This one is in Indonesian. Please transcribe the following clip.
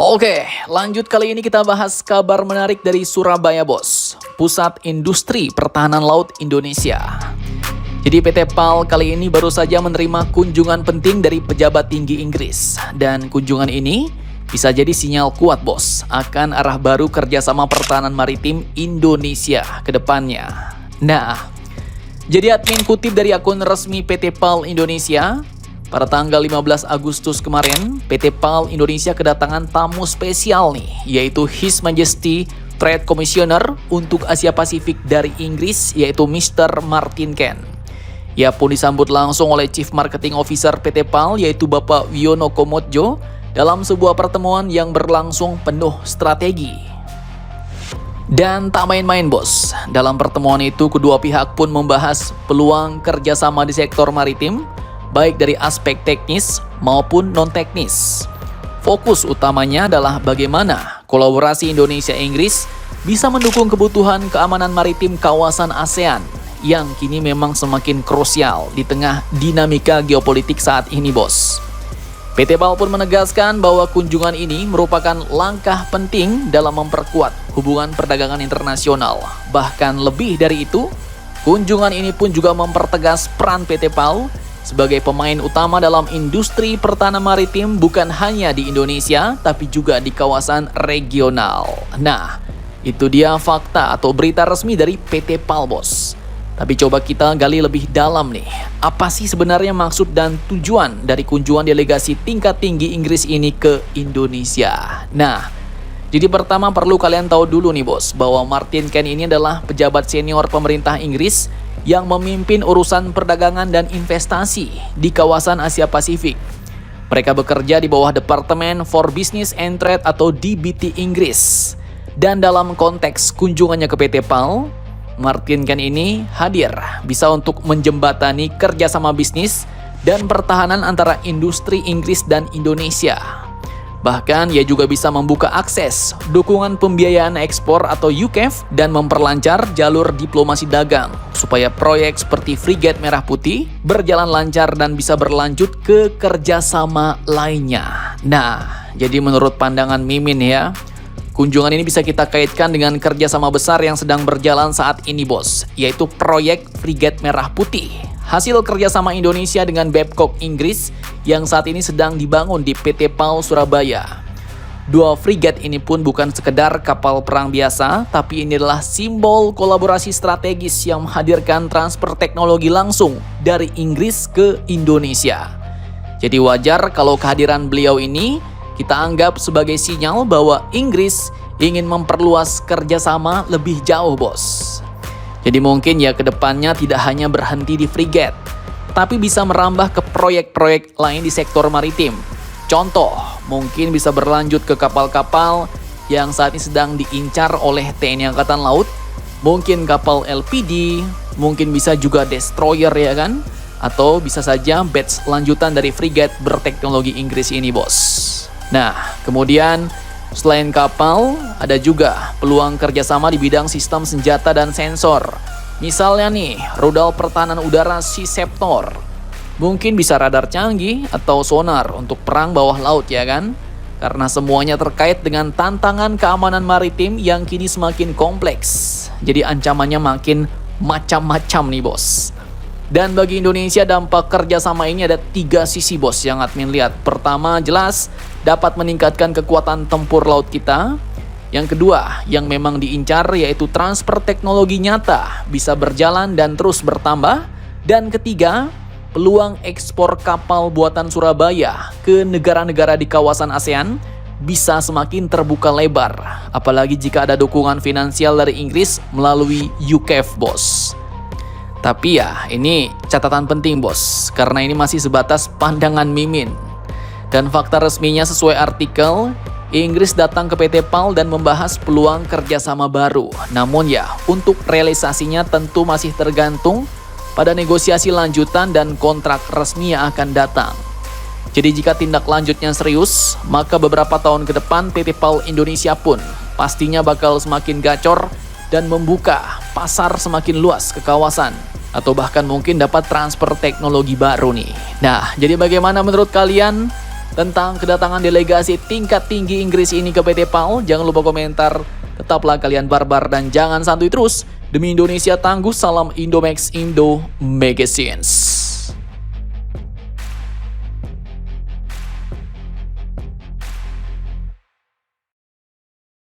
Oke, lanjut kali ini kita bahas kabar menarik dari Surabaya, Bos. Pusat Industri Pertahanan Laut Indonesia. Jadi PT PAL kali ini baru saja menerima kunjungan penting dari pejabat tinggi Inggris. Dan kunjungan ini bisa jadi sinyal kuat, Bos, akan arah baru kerjasama pertahanan maritim Indonesia ke depannya. Nah, jadi admin kutip dari akun resmi PT PAL Indonesia, pada tanggal 15 Agustus kemarin, PT PAL Indonesia kedatangan tamu spesial nih, yaitu His Majesty Trade Commissioner untuk Asia Pasifik dari Inggris, yaitu Mr. Martin Ken. Ia pun disambut langsung oleh Chief Marketing Officer PT PAL, yaitu Bapak Wiono Komodjo, dalam sebuah pertemuan yang berlangsung penuh strategi. Dan tak main-main, Bos. Dalam pertemuan itu, kedua pihak pun membahas peluang kerjasama di sektor maritim, baik dari aspek teknis maupun non-teknis. Fokus utamanya adalah bagaimana kolaborasi Indonesia-Inggris bisa mendukung kebutuhan keamanan maritim kawasan ASEAN yang kini memang semakin krusial di tengah dinamika geopolitik saat ini, Bos. PT PAL pun menegaskan bahwa kunjungan ini merupakan langkah penting dalam memperkuat hubungan perdagangan internasional. Bahkan lebih dari itu, kunjungan ini pun juga mempertegas peran PT PAL sebagai pemain utama dalam industri pertahanan maritim bukan hanya di Indonesia, tapi juga di kawasan regional. Nah, itu dia fakta atau berita resmi dari PT PAL, Bos. Tapi coba kita gali lebih dalam nih. Apa sih sebenarnya maksud dan tujuan dari kunjungan delegasi tingkat tinggi Inggris ini ke Indonesia? Nah, jadi pertama perlu kalian tahu dulu nih, Bos, bahwa Martin Ken ini adalah pejabat senior pemerintah Inggris yang memimpin urusan perdagangan dan investasi di kawasan Asia Pasifik. Mereka bekerja di bawah Departemen for Business and Trade atau DBT Inggris. Dan dalam konteks kunjungannya ke PT PAL, Martin Ken ini hadir bisa untuk menjembatani kerjasama bisnis dan pertahanan antara industri Inggris dan Indonesia. Bahkan ia juga bisa membuka akses dukungan pembiayaan ekspor atau UKEF dan memperlancar jalur diplomasi dagang supaya proyek seperti Frigate Merah Putih berjalan lancar dan bisa berlanjut ke kerjasama lainnya. Nah, jadi menurut pandangan Mimin ya, kunjungan ini bisa kita kaitkan dengan kerjasama besar yang sedang berjalan saat ini, Bos, yaitu proyek Frigate Merah Putih. Hasil kerjasama Indonesia dengan Babcock Inggris yang saat ini sedang dibangun di PT PAL Surabaya. Dua frigate ini pun bukan sekedar kapal perang biasa, tapi ini adalah simbol kolaborasi strategis yang menghadirkan transfer teknologi langsung dari Inggris ke Indonesia. Jadi wajar kalau kehadiran beliau ini kita anggap sebagai sinyal bahwa Inggris ingin memperluas kerjasama lebih jauh, Bos. Jadi mungkin ya kedepannya tidak hanya berhenti di frigate, tapi bisa merambah ke proyek-proyek lain di sektor maritim. Contoh, mungkin bisa berlanjut ke kapal-kapal yang saat ini sedang diincar oleh TNI Angkatan Laut, mungkin kapal LPD, mungkin bisa juga destroyer ya kan? Atau bisa saja batch lanjutan dari frigate berteknologi Inggris ini, Bos. Nah, kemudian selain kapal, ada juga peluang kerjasama di bidang sistem senjata dan sensor. Misalnya nih, rudal pertahanan udara Sea Ceptor. Mungkin bisa radar canggih atau sonar untuk perang bawah laut ya kan? Karena semuanya terkait dengan tantangan keamanan maritim yang kini semakin kompleks. Jadi ancamannya makin macam-macam nih, Bos. Dan bagi Indonesia dampak kerjasama ini ada 3 sisi, Bos, yang admin lihat. Pertama, jelas dapat meningkatkan kekuatan tempur laut kita. Yang kedua, yang memang diincar yaitu transfer teknologi nyata bisa berjalan dan terus bertambah. Dan ketiga, peluang ekspor kapal buatan Surabaya ke negara-negara di kawasan ASEAN bisa semakin terbuka lebar. Apalagi jika ada dukungan finansial dari Inggris melalui UKEF, Bos. Tapi ya, ini catatan penting, Bos, karena ini masih sebatas pandangan Mimin. Dan fakta resminya sesuai artikel, Inggris datang ke PT PAL dan membahas peluang kerjasama baru. Namun ya, untuk realisasinya tentu masih tergantung pada negosiasi lanjutan dan kontrak resmi yang akan datang. Jadi jika tindak lanjutnya serius, maka beberapa tahun ke depan PT PAL Indonesia pun pastinya bakal semakin gacor dan membuka pasar semakin luas ke kawasan, atau bahkan mungkin dapat transfer teknologi baru nih. Nah, jadi bagaimana menurut kalian? tentang kedatangan delegasi tingkat tinggi Inggris ini ke PT PAL? Jangan lupa komentar. Tetaplah kalian barbar dan jangan santuy terus. Demi Indonesia tangguh, salam Indomax Indo Magazines.